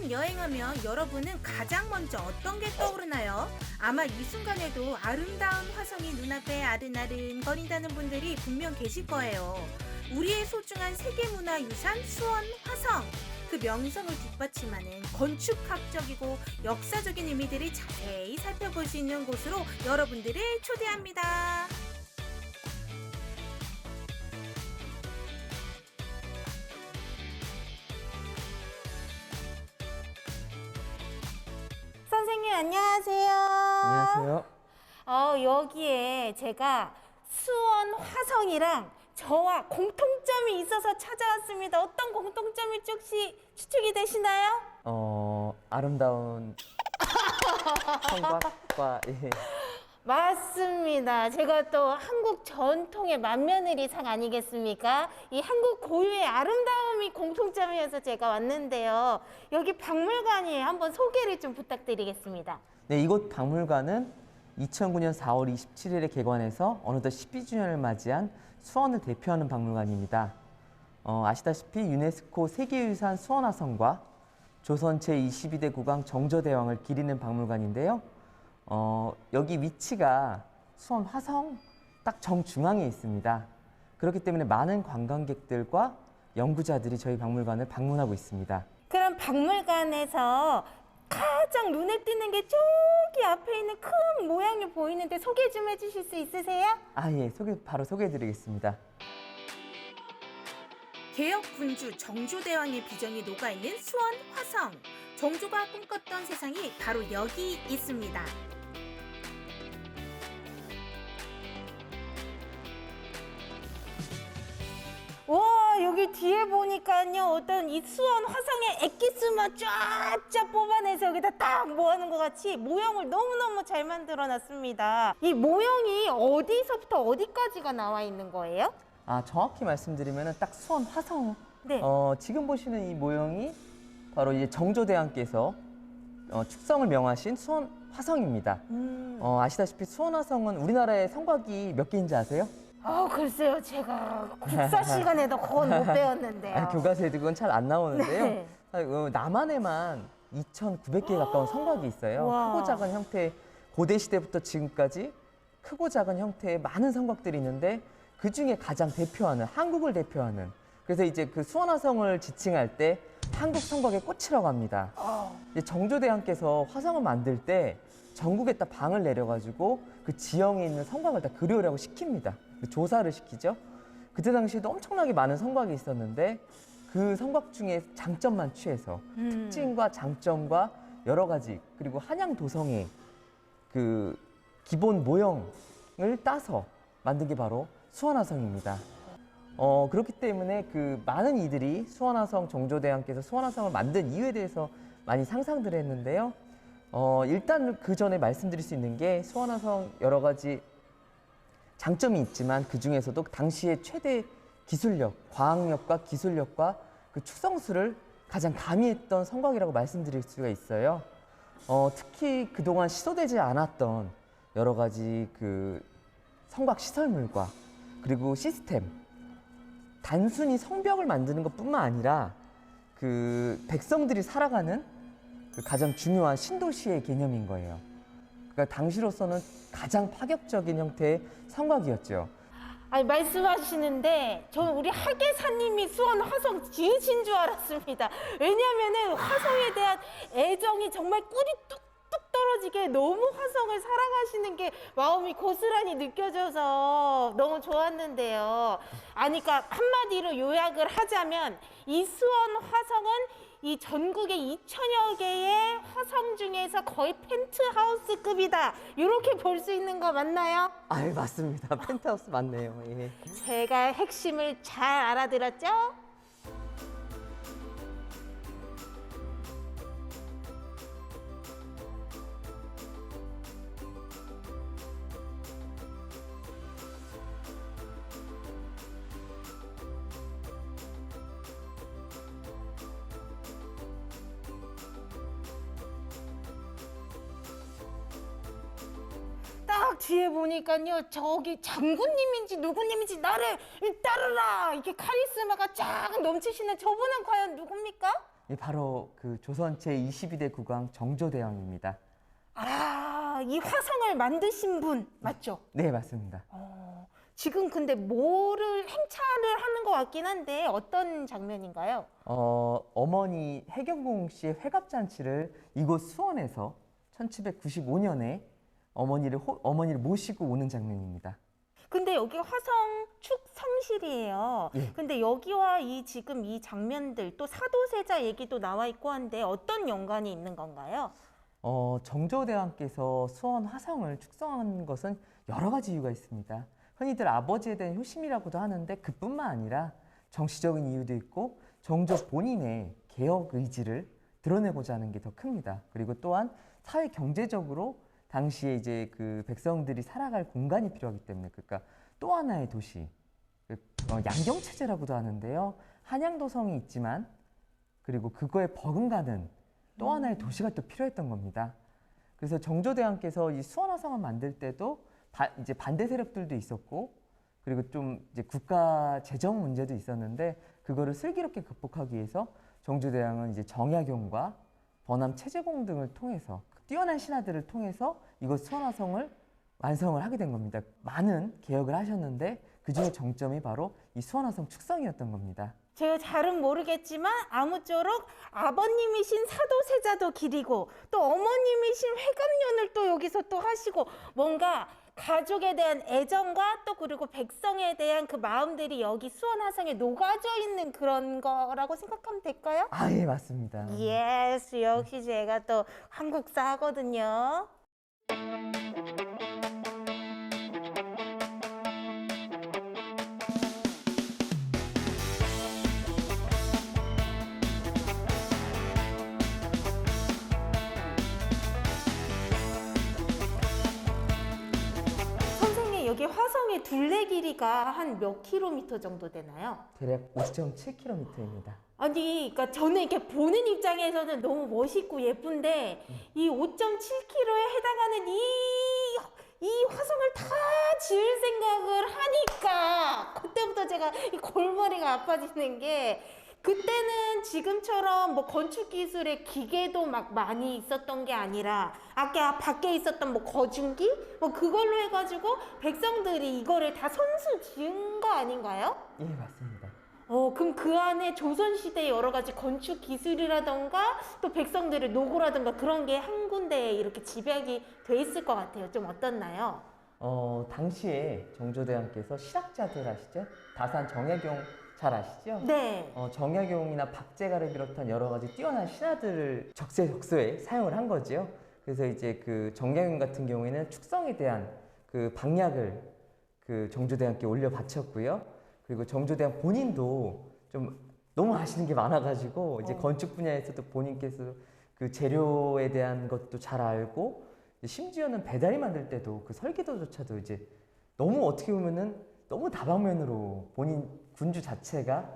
화성 여행하면 여러분은 가장 먼저 어떤 게 떠오르나요? 아마 이 순간에도 아름다운 화성이 눈앞에 아른아른 거린다는 분들이 분명 계실 거예요. 우리의 소중한 세계문화유산 수원 화성! 그 명성을 뒷받침하는 건축학적이고 역사적인 의미들을 자세히 살펴볼 수 있는 곳으로 여러분들을 초대합니다. 선생님 안녕하세요. 안녕하세요. 여기에 제가 수원 화성이랑 저와 공통점이 있어서 찾아왔습니다. 어떤 공통점일지 혹시 추측이 되시나요? 아름다운 성곽과 예. 맞습니다. 제가 또 한국 전통의 맏며느리상 아니겠습니까? 이 한국 고유의 아름다움이 공통점이어서 제가 왔는데요. 여기 박물관이에요. 한번 소개를 좀 부탁드리겠습니다. 네, 이곳 박물관은 2009년 4월 27일에 개관해서 어느덧 12주년을 맞이한 수원을 대표하는 박물관입니다. 아시다시피 유네스코 세계유산 수원화성과 조선 제22대 국왕 정조대왕을 기리는 박물관인데요. 여기 위치가 수원 화성 딱 정중앙에 있습니다. 그렇기 때문에 많은 관광객들과 연구자들이 저희 박물관을 방문하고 있습니다. 그럼 박물관에서 가장 눈에 띄는 게 저기 앞에 있는 큰 모양이 보이는데 소개 좀 해주실 수 있으세요? 예, 바로 소개해드리겠습니다. 개혁 군주 정조대왕의 비전이 녹아있는 수원 화성. 정조가 꿈꿨던 세상이 바로 여기 있습니다. 와, 여기 뒤에 보니까요, 어떤 이 수원 화성의 엑기스만 쫙쫙 뽑아내서 여기다 딱 모아놓은 것 같이 모형을 너무너무 잘 만들어 놨습니다. 이 모형이 어디서부터 어디까지가 나와 있는 거예요? 정확히 말씀드리면 딱 수원 화성. 네. 지금 보시는 이 모형이 바로 이제 정조대왕께서 축성을 명하신 수원 화성입니다. 아시다시피 수원 화성은 우리나라의 성곽이 몇 개인지 아세요? 글쎄요. 제가 국사 시간에도 그건 못 배웠는데요. 교과서에도 그건 잘 안 나오는데요. 네. 남한에만 2,900개에 가까운 성곽이 있어요. 와. 크고 작은 형태, 고대 시대부터 지금까지 크고 작은 형태의 많은 성곽들이 있는데 그 중에 가장 대표하는, 한국을 대표하는, 그래서 이제 그 수원화성을 지칭할 때 한국 성곽의 꽃이라고 합니다. 이제 정조대왕께서 화성을 만들 때 전국에 딱 방을 내려가지고 그 지형에 있는 성곽을 다 그려오라고 시킵니다. 조사를 시키죠. 그때 당시에도 엄청나게 많은 성곽이 있었는데 그 성곽 중에 장점만 취해서 특징과 장점과 여러 가지, 그리고 한양 도성의 그 기본 모형을 따서 만든 게 바로 수원화성입니다. 그렇기 때문에 그 많은 이들이 수원화성, 정조대왕께서 수원화성을 만든 이유에 대해서 많이 상상들 했는데요. 일단 그 전에 말씀드릴 수 있는 게 수원화성 여러 가지 장점이 있지만 그 중에서도 당시의 최대 기술력, 과학력과 기술력과 그 축성수를 가장 가미했던 성곽이라고 말씀드릴 수가 있어요. 특히 그동안 시도되지 않았던 여러 가지 그 성곽 시설물과 그리고 시스템, 단순히 성벽을 만드는 것뿐만 아니라 그 백성들이 살아가는 그 가장 중요한 신도시의 개념인 거예요. 그러니까 당시로서는 가장 파격적인 형태의 성곽이었죠. 아니, 말씀하시는데 저는 우리 하계사님이 수원 화성 지으신 줄 알았습니다. 왜냐면은 화성에 대한 애정이 정말 꿀이 뚝뚝 떨어지게 너무 화성을 사랑하시는 게 마음이 고스란히 느껴져서 너무 좋았는데요. 그러니까 한마디로 요약을 하자면 이 수원 화성은 이 전국의 2,000여 개의 화성 중에서 거의 펜트하우스급이다. 이렇게 볼 수 있는 거 맞나요? 맞습니다. 펜트하우스 맞네요. 예. 제가 핵심을 잘 알아들었죠? 딱 뒤에 보니까요, 저기 장군님인지 누구님인지 나를 따르라 이렇게 카리스마가 쫙 넘치시는 저분은 과연 누굽니까? 예, 바로 그 조선 제22대 국왕 정조대왕입니다. 아, 이 화성을 만드신 분 맞죠? 네, 맞습니다. 지금 근데 뭐를 행차를 하는 것 같긴 한데 어떤 장면인가요? 어머니 해경궁 씨의 회갑잔치를 이곳 수원에서 1795년에 어머니를 모시고 오는 장면입니다. 근데 여기 화성 축성실이에요. 예. 근데 여기와 지금 이 장면들 또 사도세자 얘기도 나와 있고 한데 어떤 연관이 있는 건가요? 정조대왕께서 수원 화성을 축성한 것은 여러 가지 이유가 있습니다. 흔히들 아버지에 대한 효심이라고도 하는데 그뿐만 아니라 정치적인 이유도 있고 정조 본인의 개혁 의지를 드러내고자 하는 게 더 큽니다. 그리고 또한 사회 경제적으로 당시에 이제 그 백성들이 살아갈 공간이 필요하기 때문에 그러니까 또 하나의 도시 양경 체제라고도 하는데요. 한양도성이 있지만 그리고 그거에 버금가는 또 하나의 도시가 또 필요했던 겁니다. 그래서 정조대왕께서 이 수원화성을 만들 때도 이제 반대 세력들도 있었고 그리고 좀 이제 국가 재정 문제도 있었는데 그거를 슬기롭게 극복하기 위해서 정조대왕은 이제 정약용과 번암 채제공 등을 통해서 뛰어난 신하들을 통해서 이곳 수원화성을 완성을 하게 된 겁니다. 많은 개혁을 하셨는데 그중에 정점이 바로 이 수원화성 축성이었던 겁니다. 제가 잘은 모르겠지만 아무쪼록 아버님이신 사도세자도 기리고 또 어머님이신 회감년을 또 여기서 또 하시고 뭔가 가족에 대한 애정과 또 그리고 백성에 대한 그 마음들이 여기 수원화성에 녹아져 있는 그런 거라고 생각하면 될까요? 아, 예, 맞습니다. 예스, 역시 제가 또 한국사 하거든요. 선생님, 여기 화성의 둘레 길이가 한 몇 킬로미터 정도 되나요? 대략 5.7km입니다. 아니, 그러니까 저는 이렇게 보는 입장에서는 너무 멋있고 예쁜데 이 5.7km에 해당하는 이 화성을 다 지을 생각을 하니까 그때부터 제가 이 골머리가 아파지는 게 그때는 지금처럼 뭐 건축 기술의 기계도 막 많이 있었던 게 아니라 아까 밖에 있었던 뭐 거중기 뭐 그걸로 해가지고 백성들이 이거를 다 손수 지은 거 아닌가요? 예, 맞습니다. 그럼 그 안에 조선시대의 여러 가지 건축 기술이라던가 또 백성들의 노고라던가 그런 게 한 군데에 이렇게 집약이 돼 있을 것 같아요. 좀 어떻나요? 당시에 정조대왕께서 실학자들 아시죠? 다산 정약용 잘 아시죠? 네. 정약용이나 박제가를 비롯한 여러 가지 뛰어난 신하들을 적재적소에 사용을 한 거지요. 그래서 이제 그 정약용 같은 경우에는 축성에 대한 그 방약을 그 정조대왕께 올려 바쳤고요. 그리고 정조대왕 본인도 좀 너무 아시는 게 많아가지고 이제 건축 분야에서도 본인께서 그 재료에 대한 것도 잘 알고 심지어는 배다리 만들 때도 그 설계도조차도 이제 너무 어떻게 보면은 너무 다방면으로 본인 군주 자체가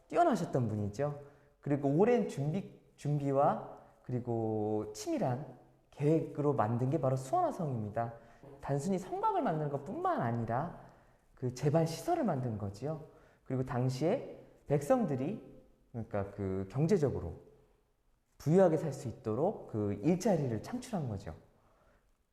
뛰어나셨던 분이죠. 그리고 오랜 준비와 그리고 치밀한 계획으로 만든 게 바로 수원화성입니다. 단순히 성곽을 만드는 것뿐만 아니라 그 제반 시설을 만든 거지요. 그리고 당시에 백성들이 그러니까 그 경제적으로 부유하게 살 수 있도록 그 일자리를 창출한 거죠.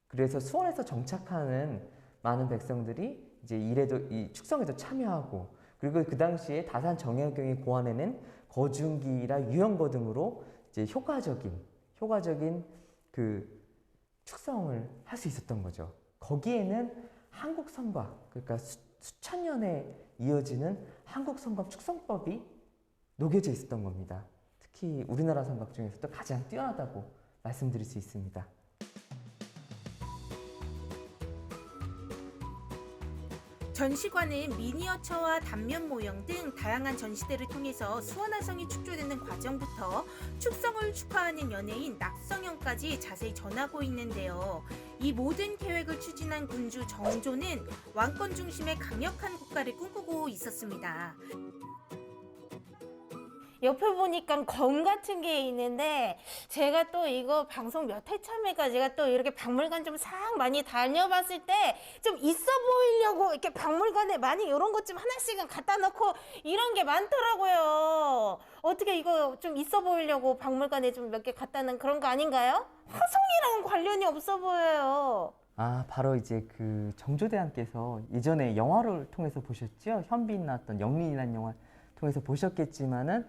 그래서 수원에서 정착하는 많은 백성들이 이제 이 축성에도 참여하고 그리고 그 당시에 다산 정약용이 고안해낸 거중기라 유형거 등으로 이제 효과적인 그 축성을 할 수 있었던 거죠. 거기에는 한국 성곽 그러니까 수천 년에 이어지는 한국 성곽 축성법이 녹여져 있었던 겁니다. 특히 우리나라 성곽 중에서도 가장 뛰어나다고 말씀드릴 수 있습니다. 전시관은 미니어처와 단면 모형 등 다양한 전시들을 통해서 수원화성이 축조되는 과정부터 축성을 축하하는 연예인 낙성현까지 자세히 전하고 있는데요. 이 모든 계획을 추진한 군주 정조는 왕권 중심의 강력한 국가를 꿈꾸고 있었습니다. 옆에 보니까 검 같은 게 있는데 제가 또 이거 방송 몇 회 참여가 제가 또 이렇게 박물관 좀 싹 많이 다녀봤을 때 좀 있어 보이려고 이렇게 박물관에 많이 이런 것 좀 하나씩은 갖다 놓고 이런 게 많더라고요. 어떻게 이거 좀 있어 보이려고 박물관에 좀 몇 개 갖다 놓은 그런 거 아닌가요? 화성이랑은 관련이 없어 보여요. 아, 바로 이제 그 정조대왕께서 예전에 영화를 통해서 보셨죠? 현빈 나왔던 영린이라는 영화 통해서 보셨겠지만은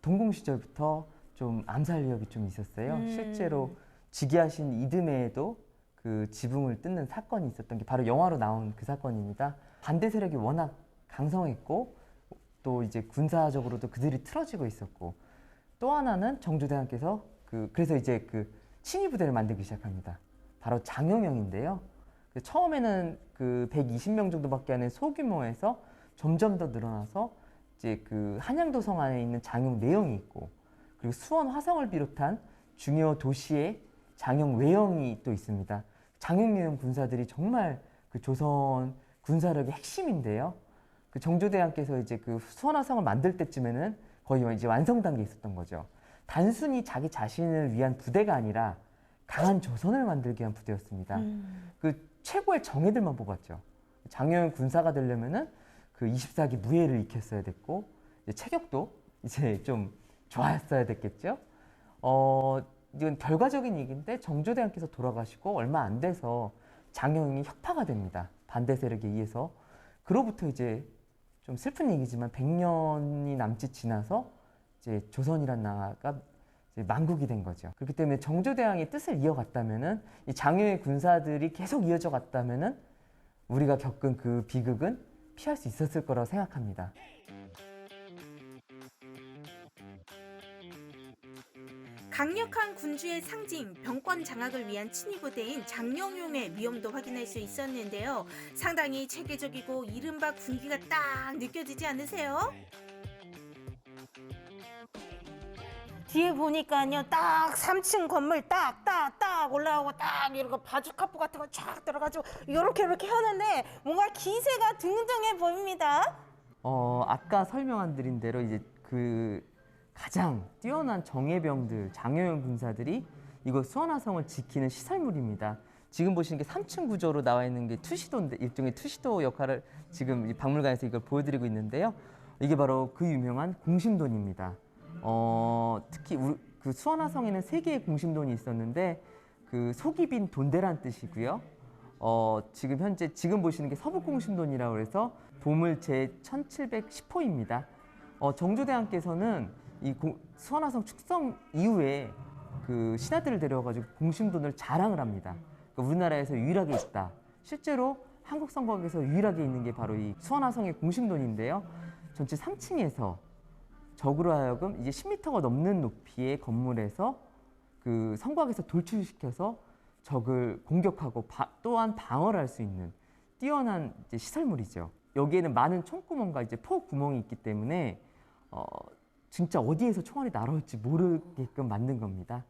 동궁 시절부터 좀 암살 위협이 좀 있었어요. 실제로 즉위하신 이듬해에도 그 지붕을 뜯는 사건이 있었던 게 바로 영화로 나온 그 사건입니다. 반대 세력이 워낙 강성했고 또 이제 군사적으로도 그들이 틀어지고 있었고 또 하나는 정조대왕께서 그래서 이제 그 친위 부대를 만들기 시작합니다. 바로 장영영인데요. 처음에는 그 120명 정도밖에 안 되는 소규모에서 점점 더 늘어나서 이제 그 한양도성 안에 있는 장영 내영이 있고 그리고 수원 화성을 비롯한 중요 도시에 장영 외영이 또 있습니다. 장영 내영 군사들이 정말 그 조선 군사력의 핵심인데요. 그 정조대왕께서 이제 그 수원 화성을 만들 때쯤에는 거의 이제 완성 단계에 있었던 거죠. 단순히 자기 자신을 위한 부대가 아니라 강한 조선을 만들기 위한 부대였습니다. 그 최고의 정예들만 뽑았죠. 장영 군사가 되려면은 그 24기 무예를 익혔어야 됐고 이제 체격도 이제 좀 좋았어야 됐겠죠. 이건 결과적인 얘기인데 정조대왕께서 돌아가시고 얼마 안 돼서 장영이 혁파가 됩니다. 반대 세력에 의해서. 그로부터 이제 좀 슬픈 얘기지만 100년이 남짓 지나서 이제 조선이란 나라가 이제 만국이 된 거죠. 그렇기 때문에 정조대왕의 뜻을 이어갔다면은 이 장영의 군사들이 계속 이어져 갔다면은 우리가 겪은 그 비극은 피할 수 있었을 거라고 생각합니다. 강력한 군주의 상징, 병권 장악을 위한 친위부대인 장영용의 위엄도 확인할 수 있었는데요. 상당히 체계적이고 이른바 군기가 딱 느껴지지 않으세요? 뒤에 보니까요, 딱 3층 건물 딱 올라오고 딱 이렇게 바주카포 같은 거 쫙 들어가지고 이렇게 하는데 뭔가 기세가 등등해 보입니다. 아까 설명한 드린 대로 이제 그 가장 뛰어난 정예병들, 장영영 군사들이 이곳 수원화성을 지키는 시설물입니다. 지금 보시는 게 3층 구조로 나와 있는 게 투시도인데 일종의 투시도 역할을 지금 이 박물관에서 이걸 보여드리고 있는데요. 이게 바로 그 유명한 공심돈입니다. 특히 그 수원화성에는 3개의 공심돈이 있었는데 그 속이 빈 돈대란 뜻이고요. 지금 현재 보시는 게 서북공심돈이라고 해서 보물 제 1710호입니다. 정조대왕께서는 이 수원화성 축성 이후에 그 신하들을 데려와가지고 공심돈을 자랑을 합니다. 그러니까 우리나라에서 유일하게 있다. 실제로 한국 성곽에서 유일하게 있는 게 바로 이 수원화성의 공심돈인데요. 전체 3층에서 적으로 하여금 이제 10m가 넘는 높이의 건물에서 그 성곽에서 돌출시켜서 적을 공격하고 또한 방어를 할 수 있는 뛰어난 이제 시설물이죠. 여기에는 많은 총구멍과 이제 포구멍이 있기 때문에 진짜 어디에서 총알이 날아올지 모르게끔 만든 겁니다.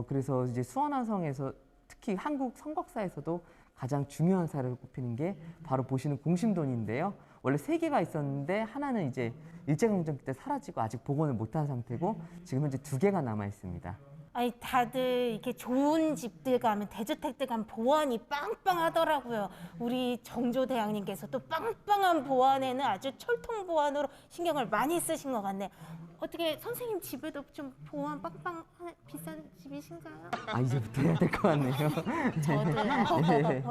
그래서 이제 수원화성에서 특히 한국 성곽사에서도 가장 중요한 사례로 꼽히는 게 바로 보시는 공심돈인데요. 원래 3개가 있었는데 하나는 이제 일제강점기 때 사라지고 아직 복원을 못한 상태고 지금 현재 2개가 남아 있습니다. 아니 다들 이렇게 좋은 집들 가면 대주택들 가면 보안이 빵빵하더라고요. 우리 정조대왕님께서 또 빵빵한 보안에는 아주 철통 보안으로 신경을 많이 쓰신 것 같네. 어떻게 선생님 집에도 좀 보안 빵빵 비싼 집이신가요? 이제부터 해야 될 것 같네요. 저도요. 네.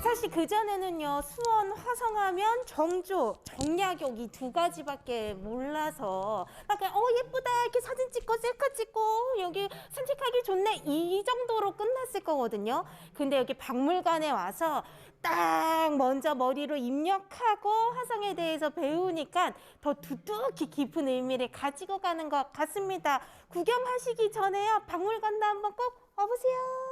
사실 그전에는요, 수원, 화성하면 정조, 정약용 이 2가지밖에 몰라서 막 예쁘다 이렇게 사진 찍고 셀카 찍고 여기 산책하기 좋네 이 정도로 끝났을 거거든요. 근데 여기 박물관에 와서 딱 먼저 머리로 입력하고 화성에 대해서 배우니까 더 두둑히 깊은 의미를 가지고 가는 것 같습니다. 구경하시기 전에요, 박물관도 한번 꼭 와보세요.